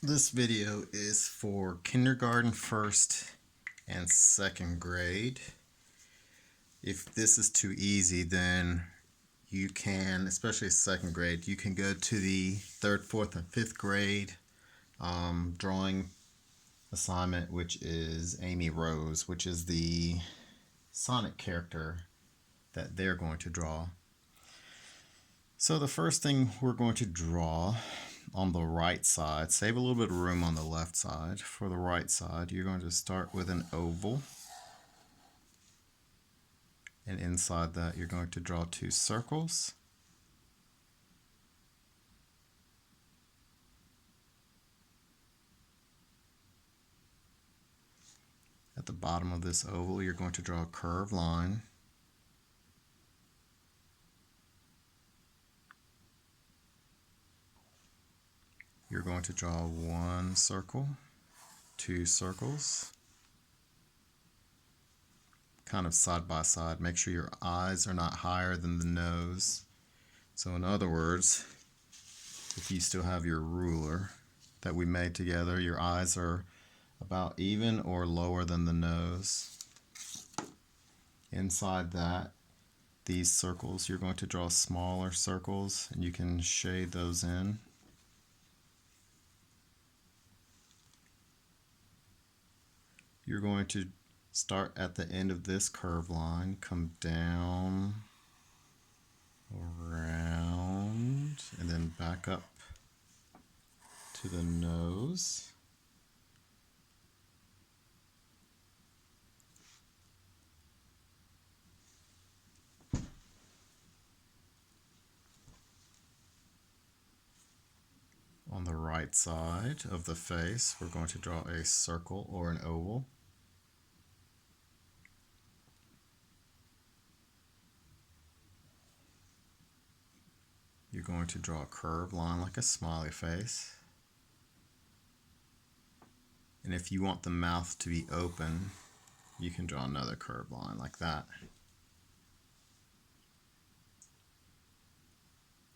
This video is for kindergarten, first and second grade. If this is too easy, then you can, especially second grade, you can go to the third, fourth, and fifth grade drawing assignment, which is Amy Rose, which is the Sonic character that they're going to draw. So the first thing we're going to draw on the right side, save a little bit of room on the left side. For the right side, you're going to start with an oval, and inside that you're going to draw two circles. At the bottom of this oval, you're going to draw a curved line. You're going to draw one circle, two circles, kind of side by side. Make sure your eyes are not higher than the nose. So in other words, if you still have your ruler that we made together, your eyes are about even or lower than the nose. Inside that, these circles, you're going to draw smaller circles, and you can shade those in. You're going to start at the end of this curved line, come down, around, and then back up to the nose. On the right side of the face, we're going to draw a circle or an oval. You're going to draw a curved line like a smiley face. And if you want the mouth to be open, you can draw another curved line like that.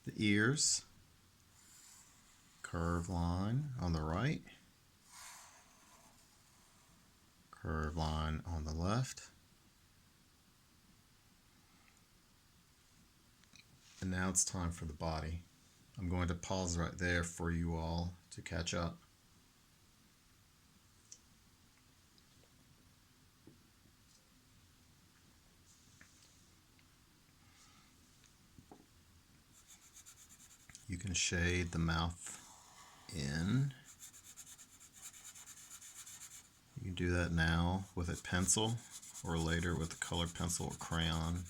The ears, curved line on the right, curved line on the left. And now it's time for the body. I'm going to pause right there for you all to catch up. You can shade the mouth in. You can do that now with a pencil or later with a colored pencil or crayon.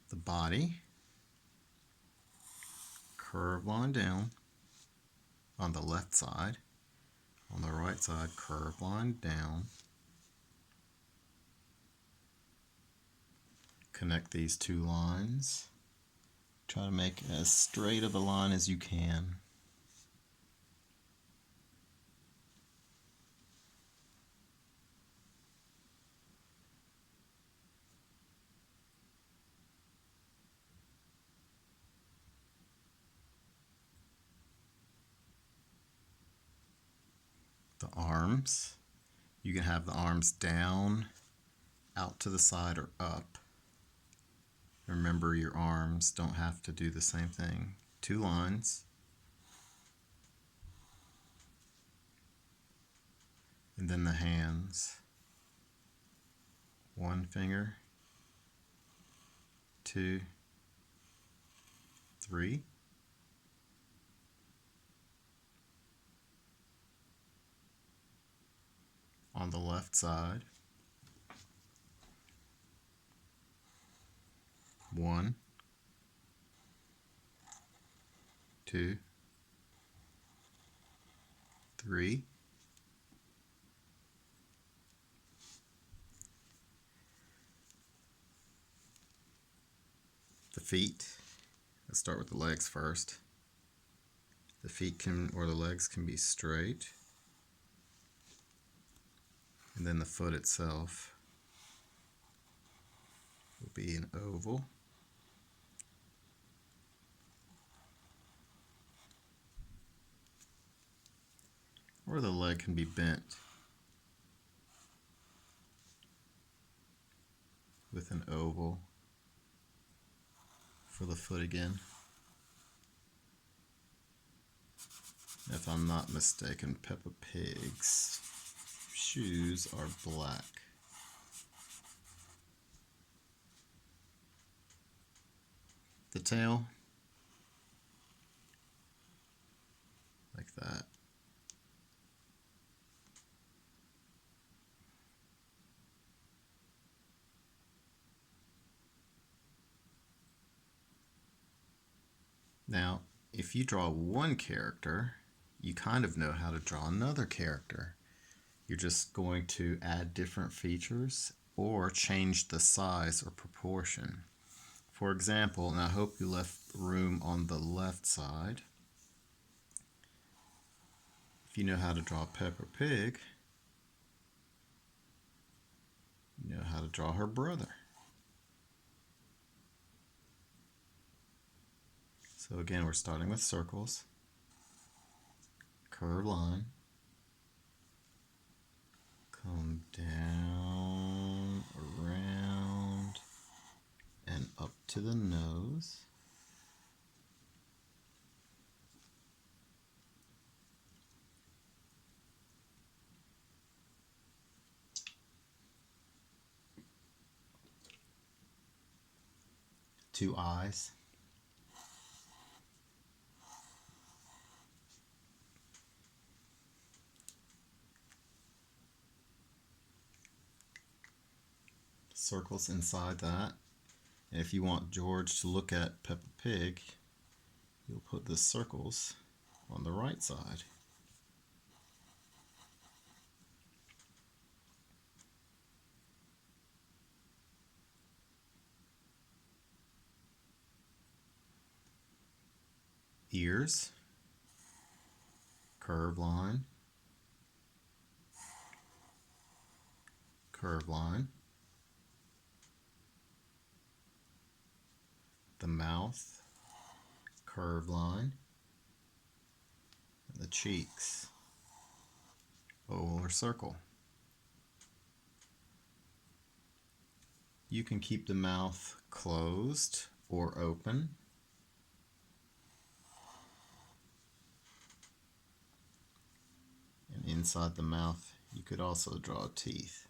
The body, curved line down on the left side. On the right side, curved line down. Connect these two lines. Try to make as straight of a line as you can. The arms, you can have the arms down, out to the side, or up. Remember, your arms don't have to do the same thing. Two lines. And then the hands. One finger, two, three. On the left side, one, two, three. The feet, Let's start with the legs first. The feet can, or the legs can be straight, and then the foot itself will be an oval. Or the leg can be bent with an oval for the foot again. If I'm not mistaken, Peppa Pig's shoes are black. The tail, like that. Now, if you draw one character, you kind of know how to draw another character. You're just going to add different features or change the size or proportion. For example, and I hope you left room on the left side. If you know how to draw Peppa Pig, you know how to draw her brother. So again, we're starting with circles, curved line, come down, around, and up to the nose. Two eyes. Circles inside that. And if you want George to look at Peppa Pig, you'll put the circles on the right side. Ears, curved line, curved line. The mouth, curved line. And the cheeks, oval or circle. You can keep the mouth closed or open. And inside the mouth, you could also draw teeth.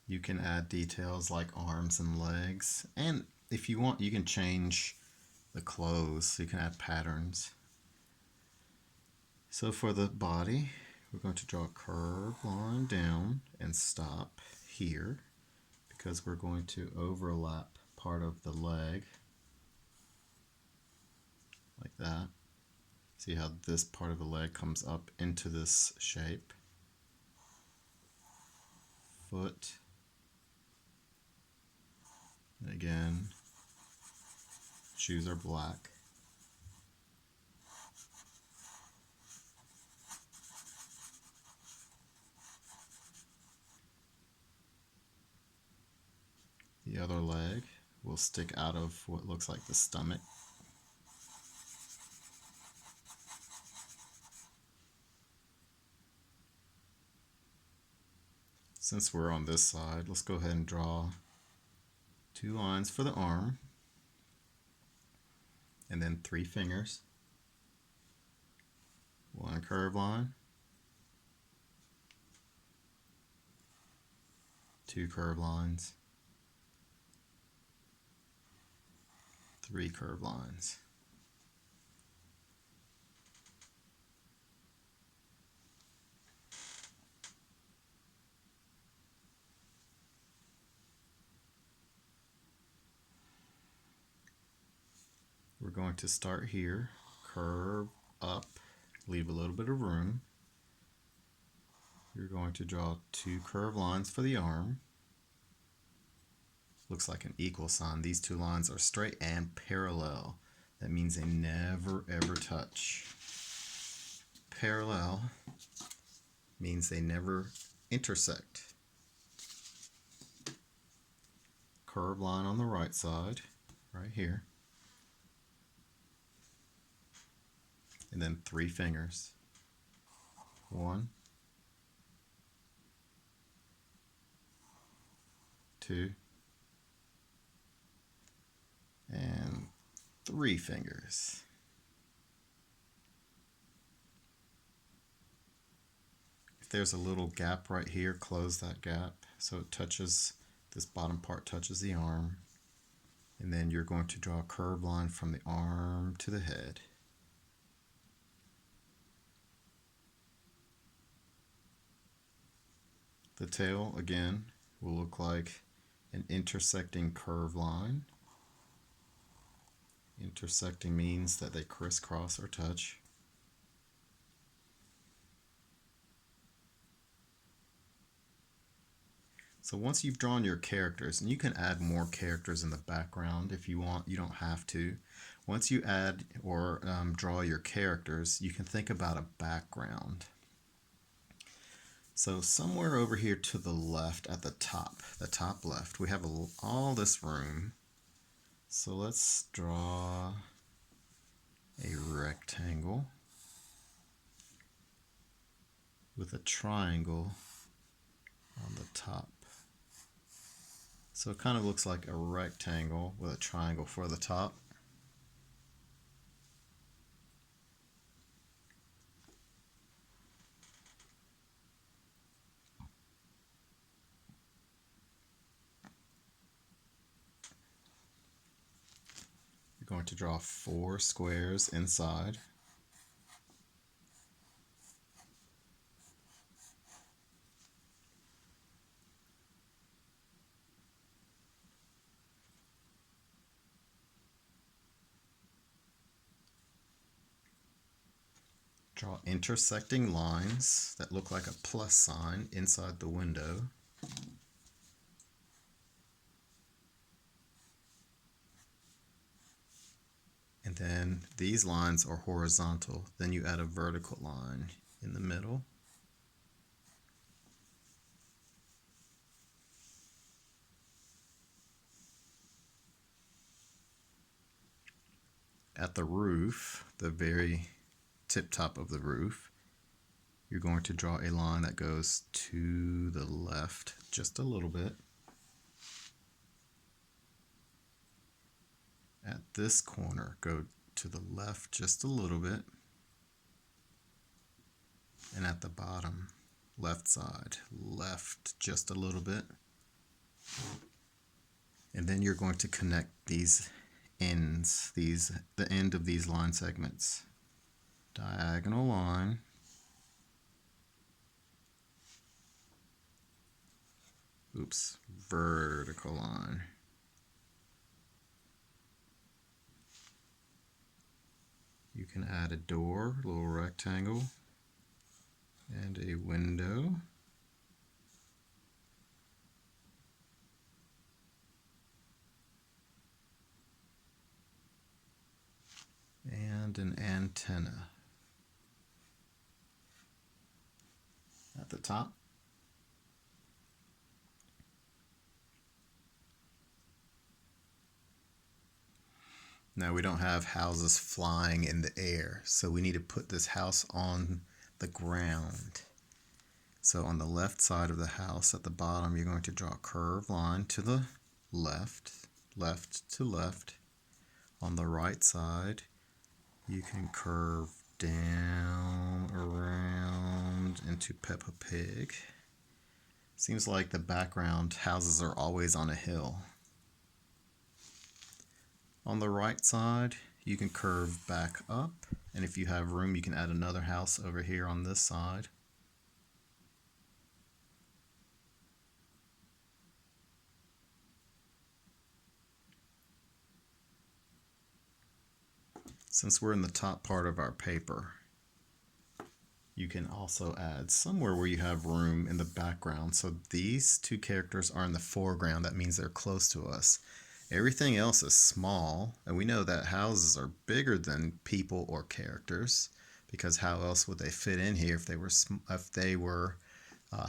You can add details like arms and legs, and if you want, you can change the clothes, so you can add patterns. So for the body, we're going to draw a curved line down and stop here because we're going to overlap part of the leg like that. See how this part of the leg comes up into this shape. Foot. And again, shoes are black. The other leg will stick out of what looks like the stomach. Since we're on this side, let's go ahead and draw two lines for the arm, and then 3 fingers. One curved line, 2 curved lines, 3 curved lines. going to start here, curve up, leave a little bit of room. You're going to draw two curved lines for the arm. Looks like an equal sign. These two lines are straight and parallel. That means they never ever touch. Parallel means they never intersect. Curved line on the right side, right here. And then three fingers. 1, 2, and 3 fingers. If there's a little gap right here, close that gap so it touches, this bottom part touches the arm. And then you're going to draw a curved line from the arm to the head. The tail, again, will look like an intersecting curved line. Intersecting means that they crisscross or touch. So once you've drawn your characters, and you can add more characters in the background if you want, you don't have to. Once you add or draw your characters, you can think about a background. So somewhere over here to the left at the top left, we have all this room. So let's draw a rectangle with a triangle on the top. So it kind of looks like a rectangle with a triangle for the top. You're going to draw 4 squares inside. Draw intersecting lines that look like a plus sign inside the window. And then these lines are horizontal. Then you add a vertical line in the middle. At the roof, the very tip top of the roof, you're going to draw a line that goes to the left just a little bit. At this corner, go to the left just a little bit. And at the bottom, left side, left just a little bit. And then you're going to connect these ends, the end of these line segments. Diagonal line. Oops, vertical line. You can add a door, a little rectangle, and a window. And an antenna at the top. Now we don't have houses flying in the air, so we need to put this house on the ground. So on the left side of the house at the bottom, you're going to draw a curved line to the left, left to left. On the right side, you can curve down, around into Peppa Pig. Seems like the background houses are always on a hill. On the right side, you can curve back up, and if you have room, you can add another house over here on this side. Since we're in the top part of our paper, you can also add somewhere where you have room in the background. So these two characters are in the foreground. That means they're close to us. Everything else is small, and we know that houses are bigger than people or characters, because how else would they fit in here if they were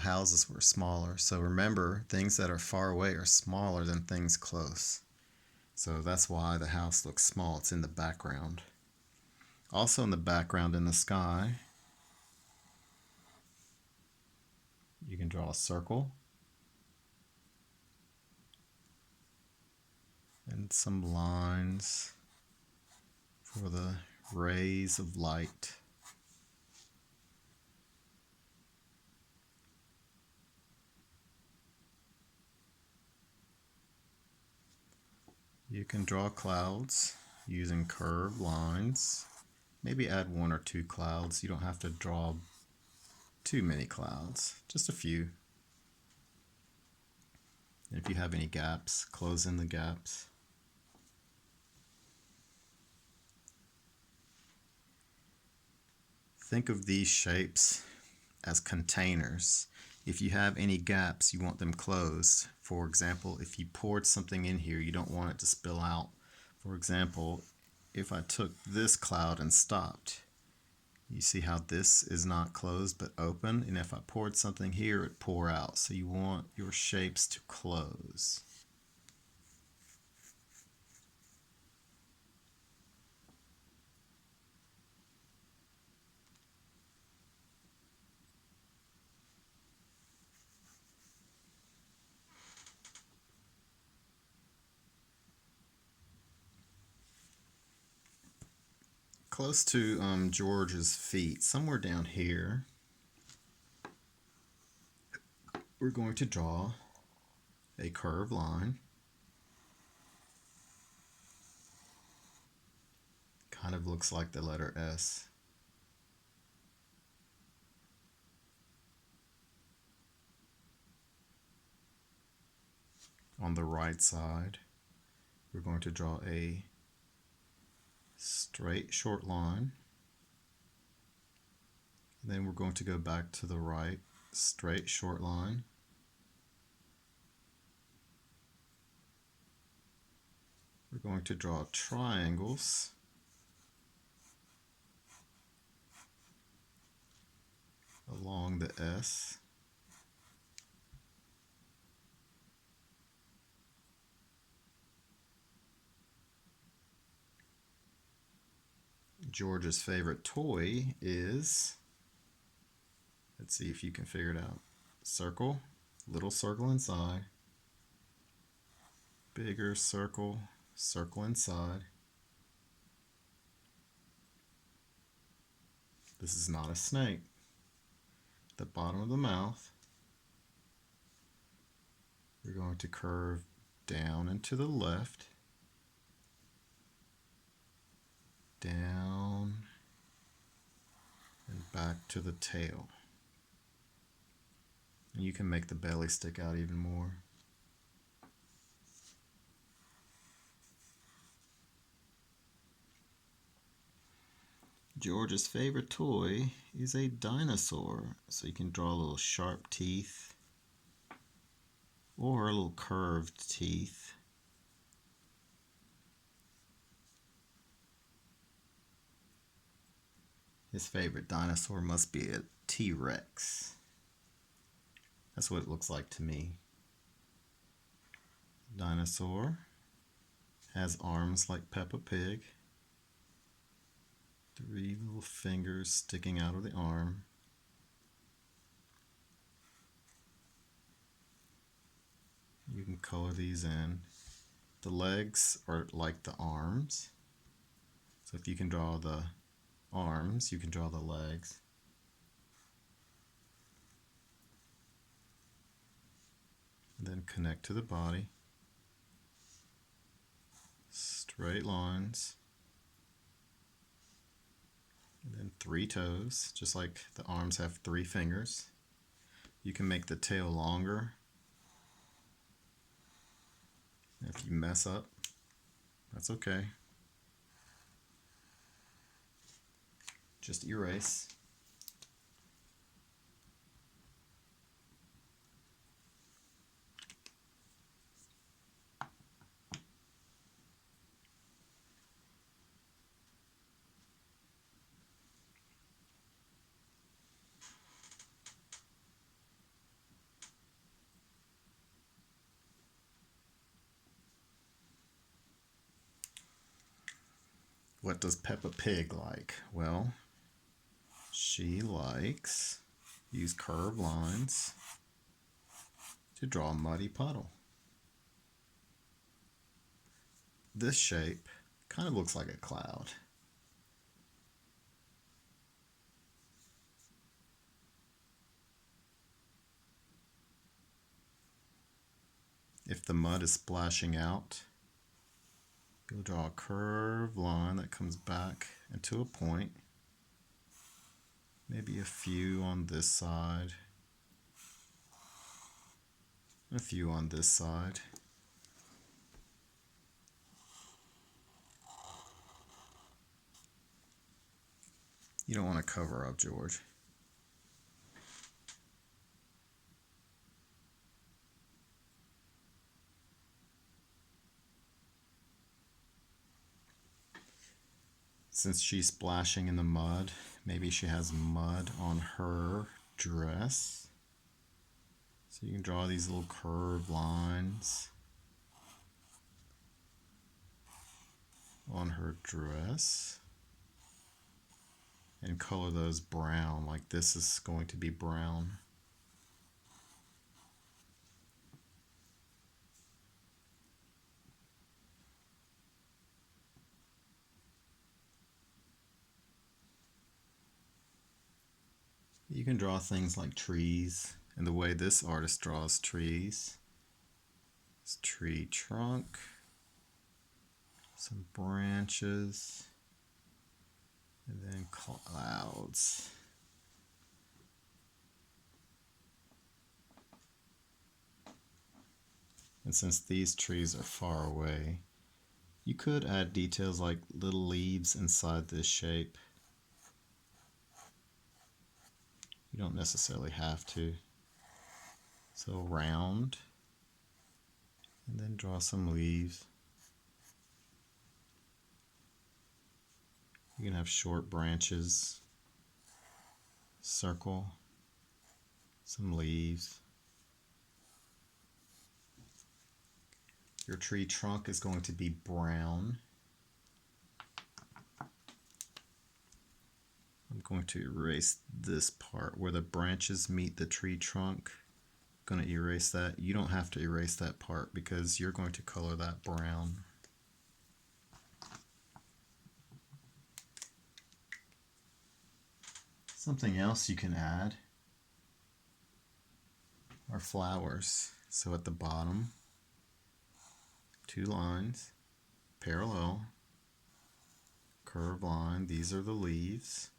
houses were smaller? So remember, things that are far away are smaller than things close. So that's why the house looks small. It's in the background. Also in the background in the sky, you can draw a circle and some lines for the rays of light. You can draw clouds using curved lines. Maybe add one or two clouds. You don't have to draw too many clouds, just a few. And if you have any gaps, close in the gaps. Think of these shapes as containers. If you have any gaps, you want them closed. For example, if you poured something in here, you don't want it to spill out. For example, if I took this cloud and stopped, you see how this is not closed but open, and if I poured something here, it'd pour out. So you want your shapes to close. Close to George's feet, somewhere down here, we're going to draw a curved line. Kind of looks like the letter S. On the right side, we're going to draw a straight short line. Then we're going to go back to the right, straight short line. We're going to draw triangles. Along the S. George's favorite toy is, let's see if you can figure it out. Circle, little circle inside, bigger circle, circle inside. This is not a snake. The bottom of the mouth, we're going to curve down and to the left, down and back to the tail. And you can make the belly stick out even more. George's favorite toy is a dinosaur, so you can draw little sharp teeth or a little curved teeth. His favorite dinosaur must be a T-Rex. That's what it looks like to me. Dinosaur has arms like Peppa Pig. 3 little fingers sticking out of the arm. You can color these in. The legs are like the arms. So if you can draw the arms, you can draw the legs. And then connect to the body. Straight lines. And then 3 toes, just like the arms have 3 fingers. You can make the tail longer. If you mess up, that's okay. just erase. What does Peppa Pig like? Well, she likes use curved lines to draw a muddy puddle. This shape kind of looks like a cloud. If the mud is splashing out, you'll draw a curved line that comes back into a point. Maybe a few on this side, a few on this side. You don't want to cover up, George. Since she's splashing in the mud, maybe she has mud on her dress. So you can draw these little curved lines on her dress and color those brown, like this is going to be brown. You can draw things like trees, and the way this artist draws trees is tree trunk, some branches, and then clouds. And since these trees are far away, you could add details like little leaves inside this shape. You don't necessarily have to. So round, and then draw some leaves. You can have short branches, circle, some leaves. Your tree trunk is going to be brown. I'm going to erase this part where the branches meet the tree trunk. I'm going to erase that. You don't have to erase that part because you're going to color that brown. Something else you can add are flowers. So at the bottom, 2 lines, parallel, curved line, these are the leaves,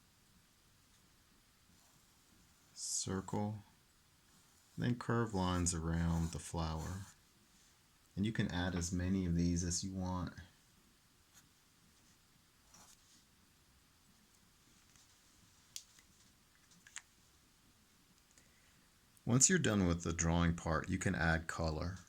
circle, then curved lines around the flower. And you can add as many of these as you want. Once you're done with the drawing part, you can add color.